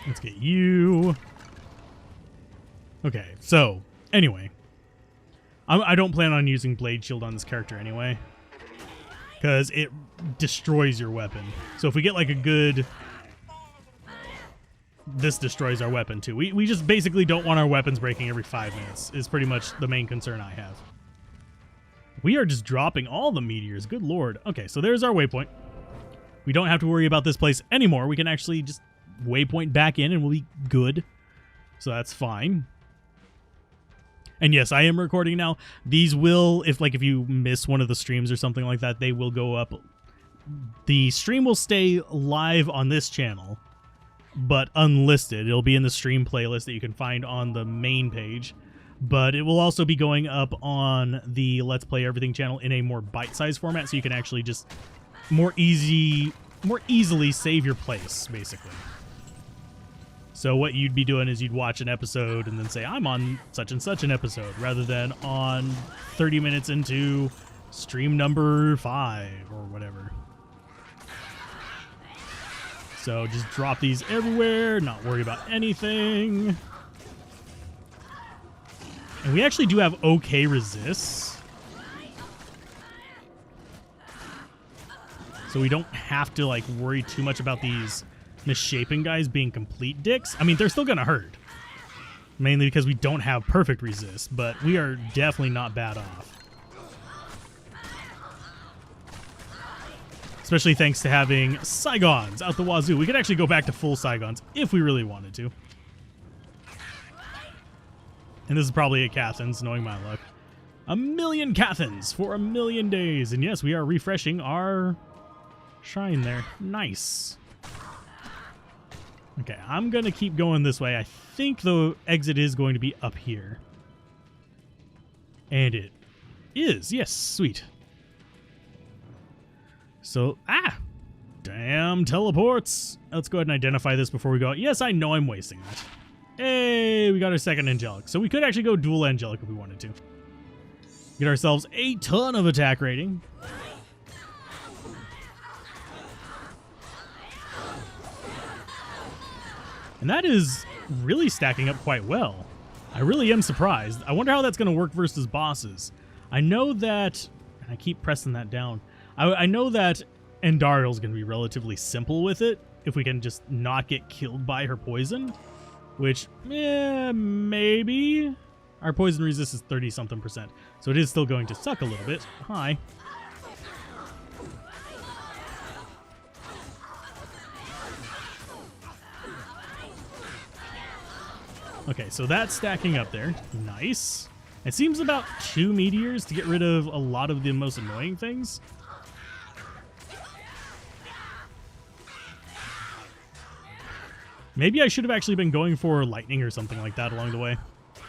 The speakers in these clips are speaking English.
Let's get you. Okay, so anyway, I don't plan on using Blade Shield on this character anyway, because it destroys your weapon. So if we get like a good... This destroys our weapon too. We just basically don't want our weapons breaking every 5 minutes is pretty much the main concern I have. We are just dropping all the meteors. Good lord. Okay, so there's our waypoint. We don't have to worry about this place anymore. We can actually just waypoint back in and we'll be good. So that's fine. And yes, I am recording now. These will, if you miss one of the streams or something like that, they will go up. The stream will stay live on this channel, but unlisted. It'll be in the stream playlist that you can find on the main page. But it will also be going up on the Let's Play Everything channel in a more bite-sized format, so you can actually just more easily save your place, basically. So what you'd be doing is you'd watch an episode and then say, I'm on such and such an episode, rather than on 30 minutes into stream number 5 or whatever. So just drop these everywhere, not worry about anything. And we actually do have okay resists. So we don't have to worry too much about these misshapen guys being complete dicks. I mean, they're still gonna hurt, mainly because we don't have perfect resist, but we are definitely not bad off, especially thanks to having Saigons out the wazoo. We could actually go back to full Saigons if we really wanted to, and this is probably a Cathans, knowing my luck. 1,000,000 Cathans for 1,000,000 days, and yes, we are refreshing our shrine there. Nice. Okay, I'm going to keep going this way. I think the exit is going to be up here. And it is. Yes, sweet. So, damn teleports. Let's go ahead and identify this before we go. Yes, I know I'm wasting that. Hey, we got our second angelic. So we could actually go dual angelic if we wanted to. Get ourselves a ton of attack rating. And that is really stacking up quite well. I really am surprised. I wonder how that's going to work versus bosses. I know that... I keep pressing that down. I know that Endariel's going to be relatively simple with it, if we can just not get killed by her poison. Which, maybe. Our poison resist is 30-something%. So it is still going to suck a little bit. Hi. Okay, so that's stacking up there. Nice. It seems about 2 meteors to get rid of a lot of the most annoying things. Maybe I should have actually been going for lightning or something like that along the way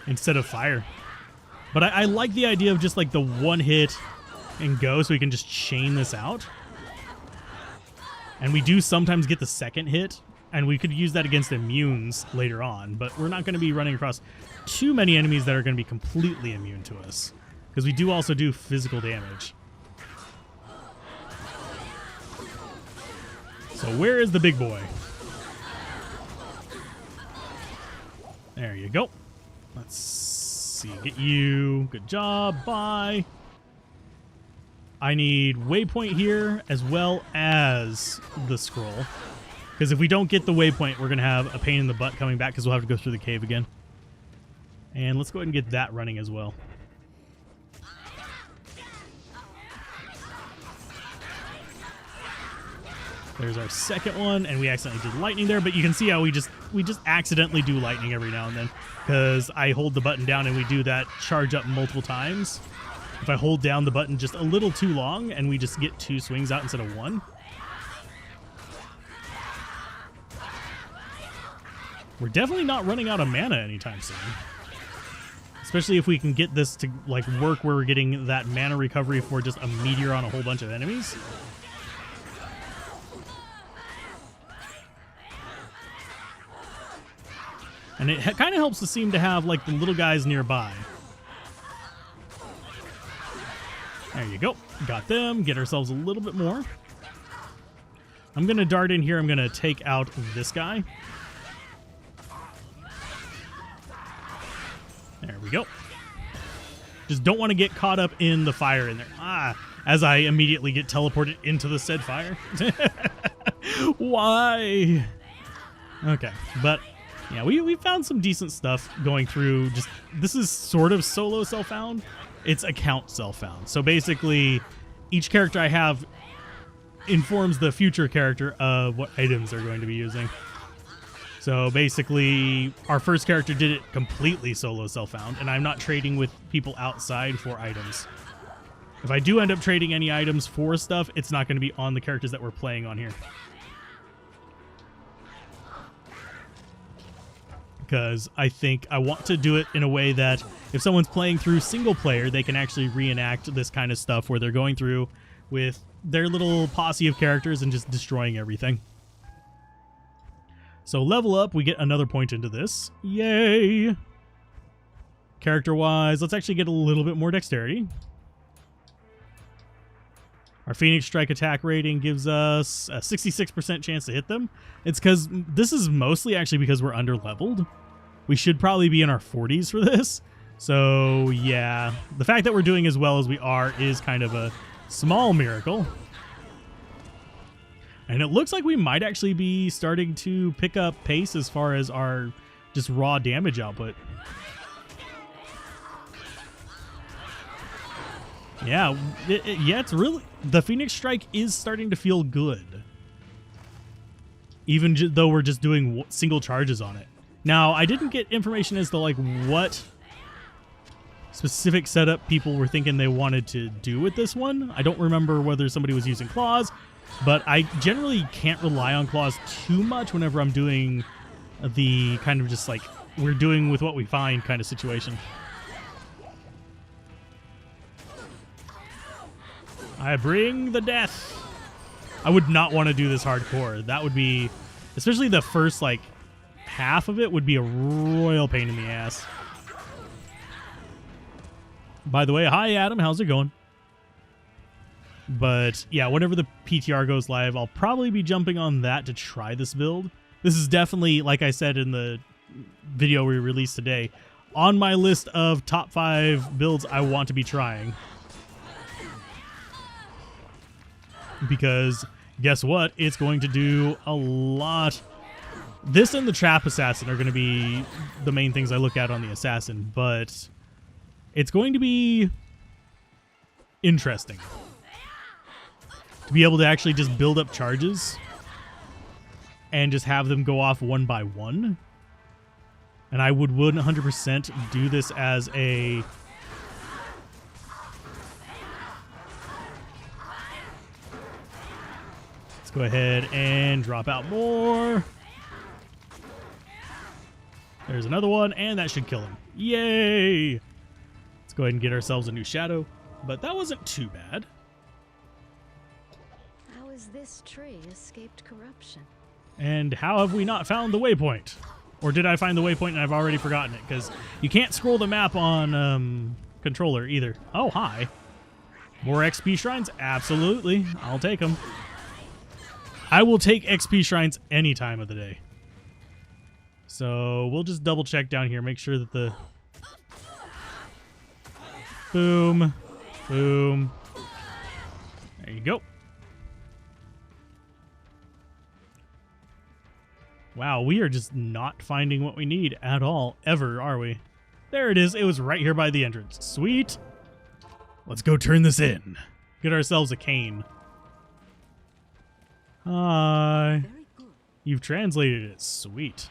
instead of fire. But I like the idea of just the one hit and go, so we can just chain this out. And we do sometimes get the second hit, and we could use that against immunes later on, but we're not going to be running across too many enemies that are going to be completely immune to us, because we do also do physical damage. So where is the big boy? There you go. Let's see. Get you. Good job. Bye. I need waypoint here as well as the scroll. Because if we don't get the waypoint, we're going to have a pain in the butt coming back because we'll have to go through the cave again. And let's go ahead and get that running as well. There's our second one, and we accidentally did lightning there, but you can see how we just accidentally do lightning every now and then because I hold the button down and we do that charge up multiple times. If I hold down the button just a little too long and we just get 2 swings out instead of 1. We're definitely not running out of mana anytime soon. Especially if we can get this to work where we're getting that mana recovery for just a meteor on a whole bunch of enemies. And it kind of helps to seem to have the little guys nearby. There you go. Got them. Get ourselves a little bit more. I'm going to dart in here. I'm going to take out this guy. we go. Just don't want to get caught up in the fire in there. As I immediately get teleported into the said fire. Why? Okay, but yeah, we found some decent stuff going through. Just this is sort of solo self-found. It's account self-found. So basically, each character I have informs the future character of what items they're going to be using. So basically, our first character did it completely solo self-found, and I'm not trading with people outside for items. If I do end up trading any items for stuff, it's not going to be on the characters that we're playing on here. Because I think I want to do it in a way that if someone's playing through single player, they can actually reenact this kind of stuff where they're going through with their little posse of characters and just destroying everything. So level up, we get another point into this. Yay! Character-wise, let's actually get a little bit more dexterity. Our Phoenix Strike attack rating gives us a 66% chance to hit them. It's because this is mostly actually because we're under-leveled. We should probably be in our 40s for this. So, yeah. The fact that we're doing as well as we are is kind of a small miracle. And it looks like we might actually be starting to pick up pace as far as our just raw damage output. Yeah, it's really... The Phoenix Strike is starting to feel good. Even though we're just doing single charges on it. Now, I didn't get information as to like what specific setup people were thinking they wanted to do with this one. I don't remember whether somebody was using claws, but I generally can't rely on claws too much whenever I'm doing the kind of just like we're doing with what we find kind of situation. I bring the death. I would not want to do this hardcore. That would be, especially the first like half of it would be a royal pain in the ass. By the way, hi Adam, how's it going? But yeah, whenever the PTR goes live, I'll probably be jumping on that to try this build. This is definitely, like I said in the video we released today, on my list of top 5 builds I want to be trying. Because guess what? It's going to do a lot. This and the Trap Assassin are going to be the main things I look at on the Assassin, but it's going to be interesting to be able to actually just build up charges and just have them go off one by one. And I would 100% do this as a... Let's go ahead and drop out more. There's another one, and that should kill him. Yay! Let's go ahead and get ourselves a new shadow. But that wasn't too bad. How has this tree escaped corruption? And how have we not found the waypoint? Or did I find the waypoint and I've already forgotten it? Because you can't scroll the map on controller either. Oh, hi. More XP shrines? Absolutely. I'll take them. I will take XP shrines any time of the day. So we'll just double check down here. Make sure that the... Boom. Boom. There you go. Wow, we are just not finding what we need at all, ever, are we? There it is. It was right here by the entrance. Sweet. Let's go turn this in. Get ourselves a Cain. Hi. You've translated it. Sweet.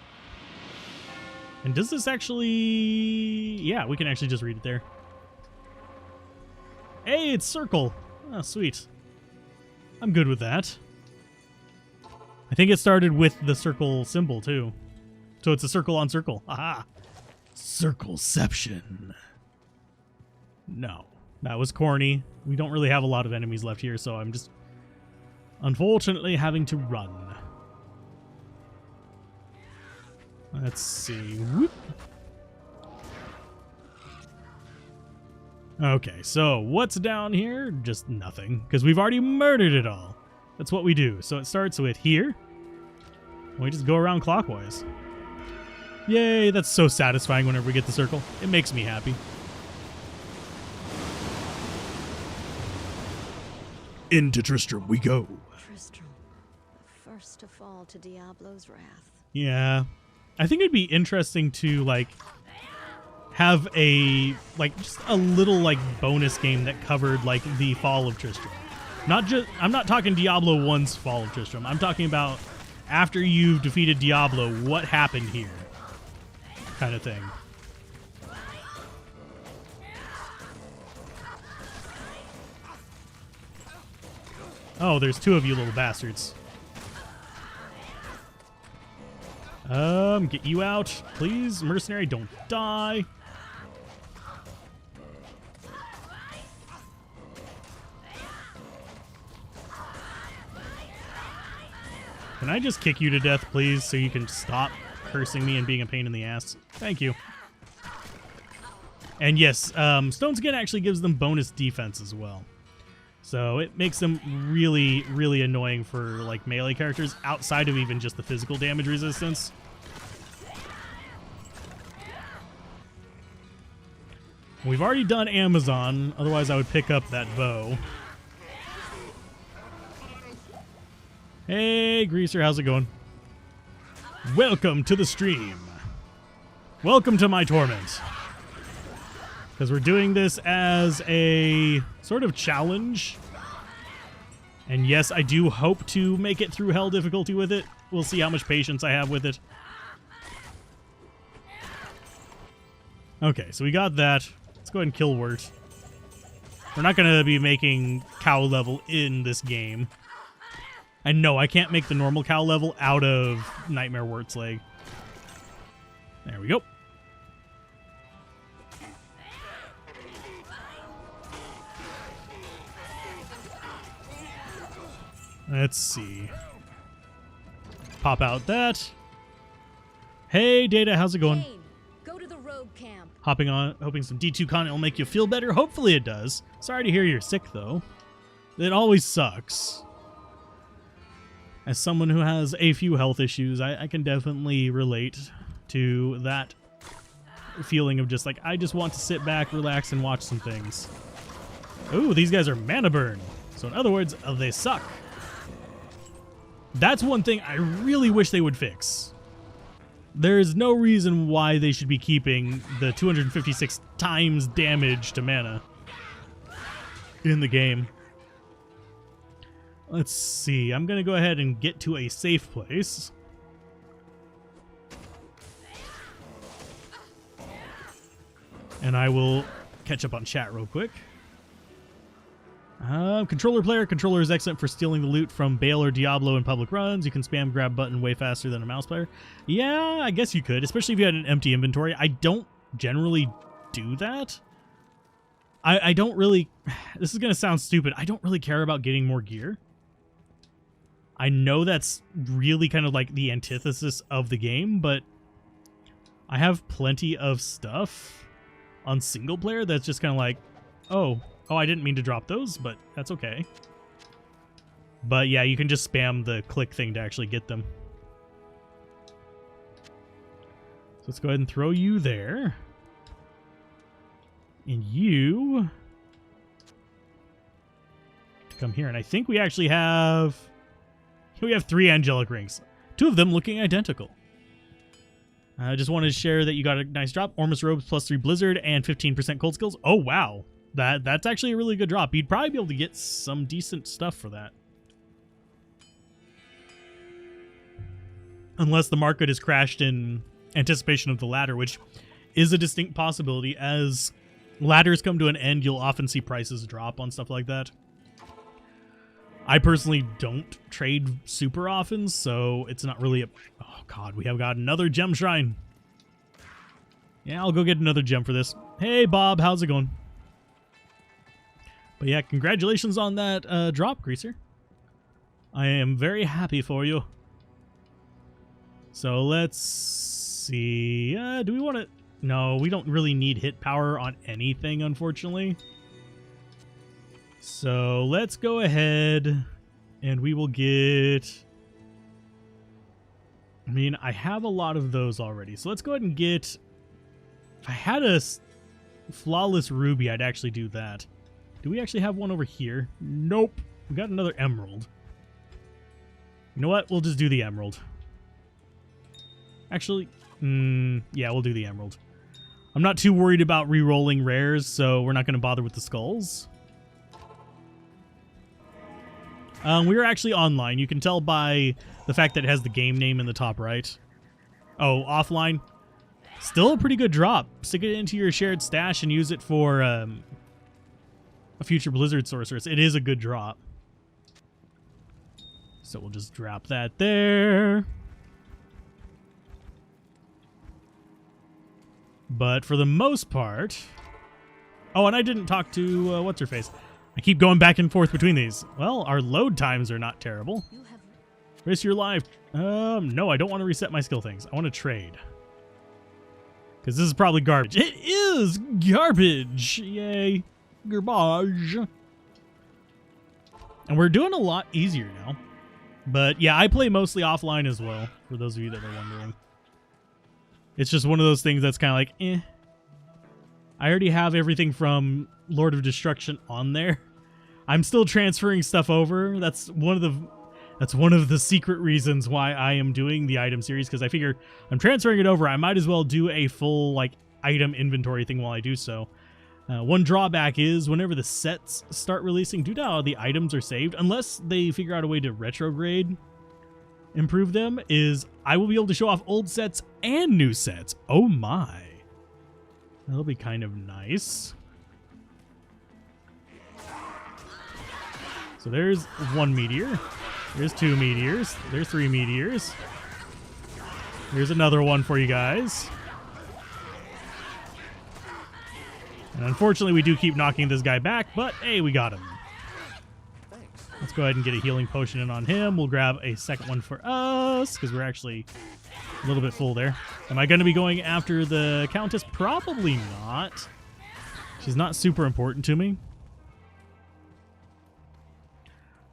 And does this actually... Yeah, we can actually just read it there. Hey, it's circle. Oh, sweet. I'm good with that. I think it started with the circle symbol, too. So it's a circle on circle. Aha! Circleception. No. That was corny. We don't really have a lot of enemies left here, so I'm just... unfortunately having to run. Let's see. Whoop. Okay, so what's down here? Just nothing, because we've already murdered it all. That's what we do. So it starts with here. We just go around clockwise. Yay, that's so satisfying whenever we get the circle. It makes me happy. Into Tristram we go. Tristram, the first to fall to Diablo's wrath. Yeah. I think it'd be interesting to, like, have a, like, just a little, like, bonus game that covered, like, the fall of Tristram. I'm not talking Diablo 1's fall of Tristram. I'm talking about after you've defeated Diablo, what happened here? Kind of thing. Oh, there's two of you little bastards. Get you out, please. Mercenary, don't die. Can I just kick you to death, please, so you can stop cursing me and being a pain in the ass? Thank you. And yes, Stone Skin actually gives them bonus defense as well. So it makes them really, really annoying for, like, melee characters outside of even just the physical damage resistance. We've already done Amazon, otherwise I would pick up that bow. Hey, Greaser, how's it going? Welcome to the stream. Welcome to my torment. Because we're doing this as a sort of challenge. And yes, I do hope to make it through hell difficulty with it. We'll see how much patience I have with it. Okay, so we got that. Let's go ahead and kill Wirt. We're not going to be making cow level in this game. And no, I can't make the normal cow level out of Nightmare Wirt's leg. There we go. Let's see. Pop out that. Hey, Data, how's it going? Cain, go to the rogue camp. Hopping on, hoping some D2 content will make you feel better. Hopefully it does. Sorry to hear you're sick, though. It always sucks. As someone who has a few health issues, I can definitely relate to that feeling of just like, I just want to sit back, relax, and watch some things. Ooh, these guys are mana burn. So in other words, they suck. That's one thing I really wish they would fix. There's no reason why they should be keeping the 256 times damage to mana in the game. Let's see. I'm going to go ahead and get to a safe place. And I will catch up on chat real quick. Controller player. Controller is excellent for stealing the loot from Bale or Diablo in public runs. You can spam grab button way faster than a mouse player. Yeah, I guess you could, especially if you had an empty inventory. I don't generally do that. I don't really... This is going to sound stupid. I don't really care about getting more gear. I know that's really kind of like the antithesis of the game, but I have plenty of stuff on single player that's just kind of like, oh, I didn't mean to drop those, but that's okay. But yeah, you can just spam the click thing to actually get them. So let's go ahead and throw you there. And you come here. And I think we actually have... We have 3 angelic rings. 2 of them looking identical. I just wanted to share that you got a nice drop. Ormus robes plus 3 blizzard and 15% cold skills. Oh, wow. That's actually a really good drop. You'd probably be able to get some decent stuff for that. Unless the market has crashed in anticipation of the ladder, which is a distinct possibility. As ladders come to an end, you'll often see prices drop on stuff like that. I personally don't trade super often, so it's not really a... Oh, God, we have got another gem shrine. Yeah, I'll go get another gem for this. Hey, Bob, how's it going? But yeah, congratulations on that drop, Greaser. I am very happy for you. So let's see. Do we want to... No, we don't really need hit power on anything, unfortunately. So let's go ahead and we will get... I mean, I have a lot of those already. So let's go ahead and get... If I had a flawless ruby, I'd actually do that. Do we actually have one over here? Nope. We got another emerald. You know what? We'll just do the emerald. Actually, yeah, we'll do the emerald. I'm not too worried about re-rolling rares, so we're not going to bother with the skulls. We are actually online. You can tell by the fact that it has the game name in the top right. Oh, offline. Still a pretty good drop. Stick it into your shared stash and use it for a future Blizzard Sorceress. It is a good drop. So we'll just drop that there. But for the most part... Oh, and I didn't talk to, what's-her-face. I keep going back and forth between these. Well, our load times are not terrible. Risk your life. No, I don't want to reset my skill things. I want to trade. Because this is probably garbage. It is garbage! Yay. Garbage. And we're doing a lot easier now. But yeah, I play mostly offline as well, for those of you that are wondering. It's just one of those things that's kind of like, eh. I already have everything from Lord of Destruction on there. I'm still transferring stuff over. That's one of the secret reasons why I am doing the item series, because I figure I'm transferring it over. I might as well do a full like item inventory thing while I do so. One drawback is whenever the sets start releasing, due to how the items are saved, unless they figure out a way to retrograde, improve them, is I will be able to show off old sets and new sets. Oh my. That'll be kind of nice. So there's one meteor. There's two meteors. There's three meteors. Here's another one for you guys. And unfortunately, we do keep knocking this guy back, but hey, we got him. Let's go ahead and get a healing potion in on him. We'll grab a second one for us, because we're actually a little bit full there. Am I going to be going after the Countess? Probably not. She's not super important to me.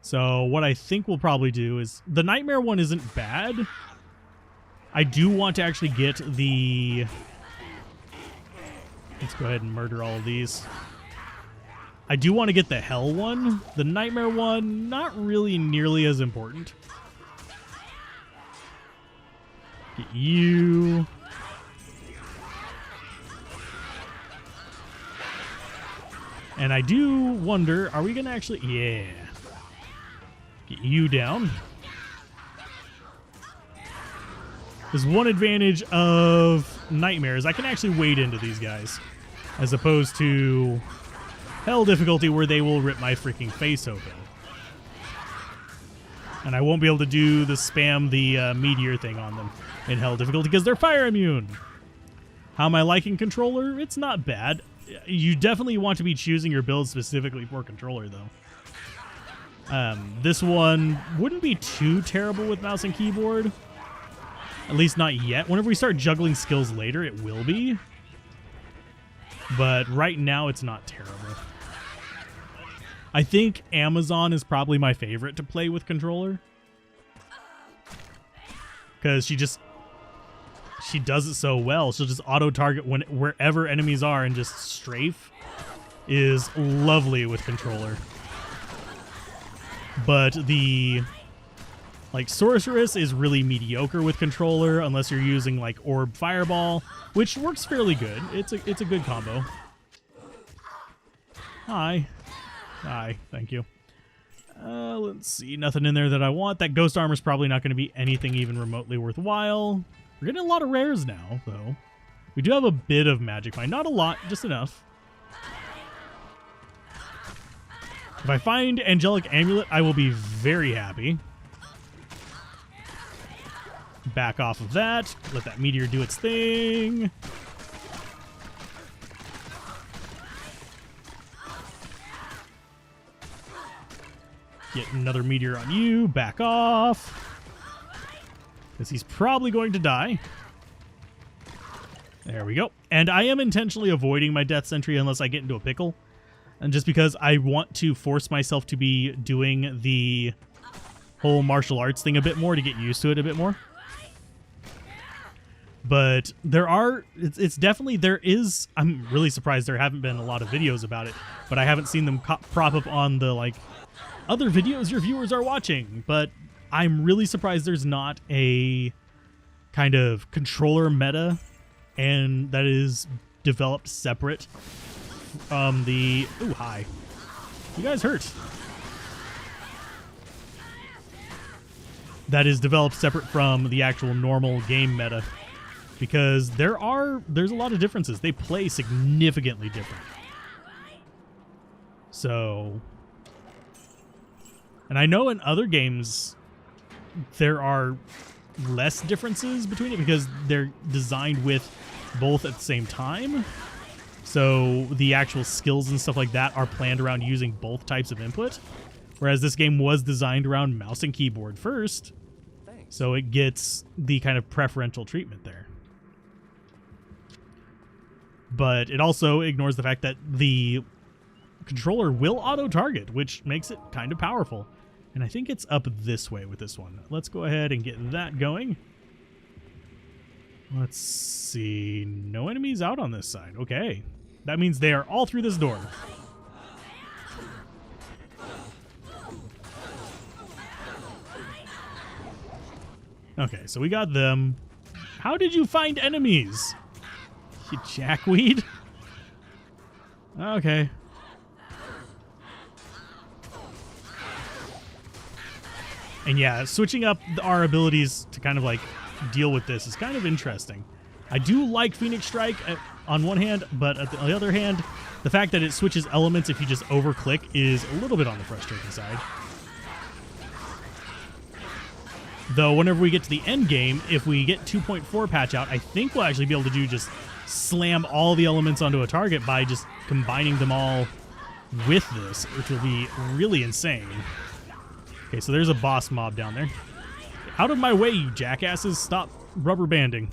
So what I think we'll probably do is... The Nightmare one isn't bad. I do want to actually get the... Let's go ahead and murder all of these. I do want to get the Hell one. The Nightmare one, not really nearly as important. Get you. And I do wonder, are we going to actually... Yeah. Get you down. There's one advantage of Nightmares. I can actually wade into these guys, as opposed to Hell difficulty where they will rip my freaking face open. And I won't be able to do the spam the meteor thing on them in Hell difficulty because they're fire immune. How am I liking Controller? It's not bad. You definitely want to be choosing your build specifically for Controller, though. This one wouldn't be too terrible with mouse and keyboard. At least not yet. Whenever we start juggling skills later, it will be. But right now, it's not terrible. I think Amazon is probably my favorite to play with controller. Because she does it so well. She'll just auto-target wherever enemies are and just strafe. Is lovely with controller. But the... Like, Sorceress is really mediocre with controller unless you're using, like, Orb Fireball, which works fairly good. It's a good combo. Hi. Hi, thank you. Let's see. Nothing in there that I want. That Ghost Armor's probably not going to be anything even remotely worthwhile. We're getting a lot of rares now, though. We do have a bit of Magic Mine. Not a lot, just enough. If I find Angelic Amulet, I will be very happy. Back off of that. Let that meteor do its thing. Get another meteor on you. Back off. Because he's probably going to die. There we go. And I am intentionally avoiding my Death Sentry unless I get into a pickle. And just because I want to force myself to be doing the whole martial arts thing a bit more to get used to it a bit more. But it's definitely, I'm really surprised there haven't been a lot of videos about it, but I haven't seen them prop up on the, like, other videos your viewers are watching. But I'm really surprised there's not a kind of controller meta, and that is developed separate from the, ooh, hi. You guys hurt. That is developed separate from the actual normal game meta, because there's a lot of differences. They play significantly different. So, and I know in other games there are less differences between it because they're designed with both at the same time. So the actual skills and stuff like that are planned around using both types of input. Whereas this game was designed around mouse and keyboard first. So it gets the kind of preferential treatment there. But it also ignores the fact that the controller will auto-target, which makes it kind of powerful. And I think it's up this way with this one. Let's go ahead and get that going. Let's see. No enemies out on this side. Okay. That means they are all through this door. Okay, so we got them. How did you find enemies? You jackweed? Okay. And yeah, switching up our abilities to kind of like deal with this is kind of interesting. I do like Phoenix Strike on one hand, but on the other hand, the fact that it switches elements if you just over-click is a little bit on the frustrating side. Though whenever we get to the end game, if we get 2.4 patch out, I think we'll actually be able to do just slam all the elements onto a target by just combining them all with this, which will be really insane. Okay, so there's a boss mob down there. Out of my way, you jackasses. Stop rubber banding.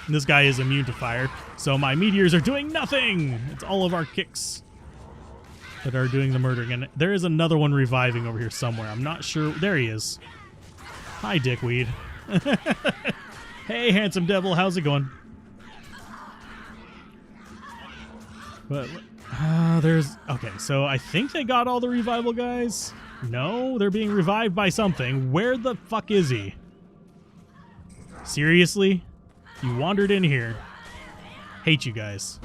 This guy is immune to fire, so my meteors are doing nothing. It's all of our kicks that are doing the murdering. And there is another one reviving over here somewhere. I'm not sure. There he is. Hi, dickweed. Hey, handsome devil. How's it going? But okay, so I think they got all the revival guys. No, they're being revived by something. Where the fuck is he? Seriously? You wandered in here. Hate you guys.